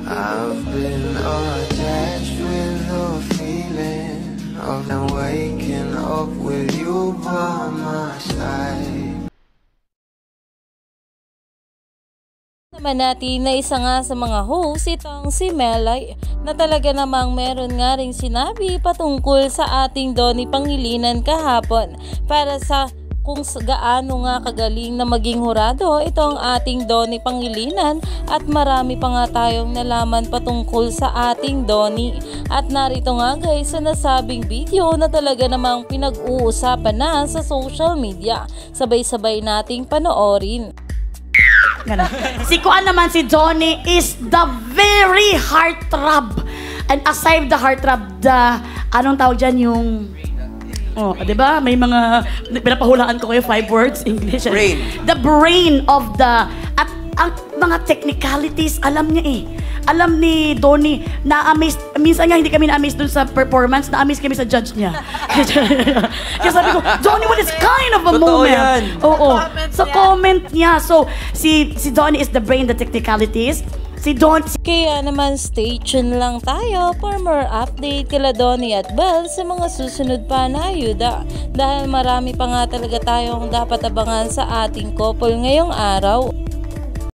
I've been attached with the feeling of waking up with you by my side. Naman natin na isa nga sa mga host itong si Melay na talaga namang meron nga ring sinabi patungkol sa ating Donnie Pangilinan kahapon para sa kung gaano nga kagaling na maging hurado itong ating Donnie Pangilinan at marami pa nga tayong nalaman patungkol sa ating Donnie. At narito nga guys sa nasabing video na talaga namang pinag-uusapan na sa social media. Sabay-sabay nating panoorin. Si Kuan naman, si Donnie is the very heartthrob. And aside the heartthrob, the, anong tawag dyan yung... Oh, 'di ba? May mga pinapahulaan ko kayo 5 words English. Brain. The brain of the at ang mga technicalities alam niya eh. Alam ni Donnie, na-amaze, minsan nga hindi kami na-amaze dun sa performance, na-amaze kami sa judge niya. Kaya sabi ko, Donnie, what is kind of a totoo moment? Yan. Oo. Sa comment niya. So, si Donnie is the brain, the technicalities. Kaya naman stay tuned lang tayo for more update kila Donnie at Belle sa mga susunod pa na ayuda dahil marami pa nga talaga tayong dapat abangan sa ating couple ngayong araw.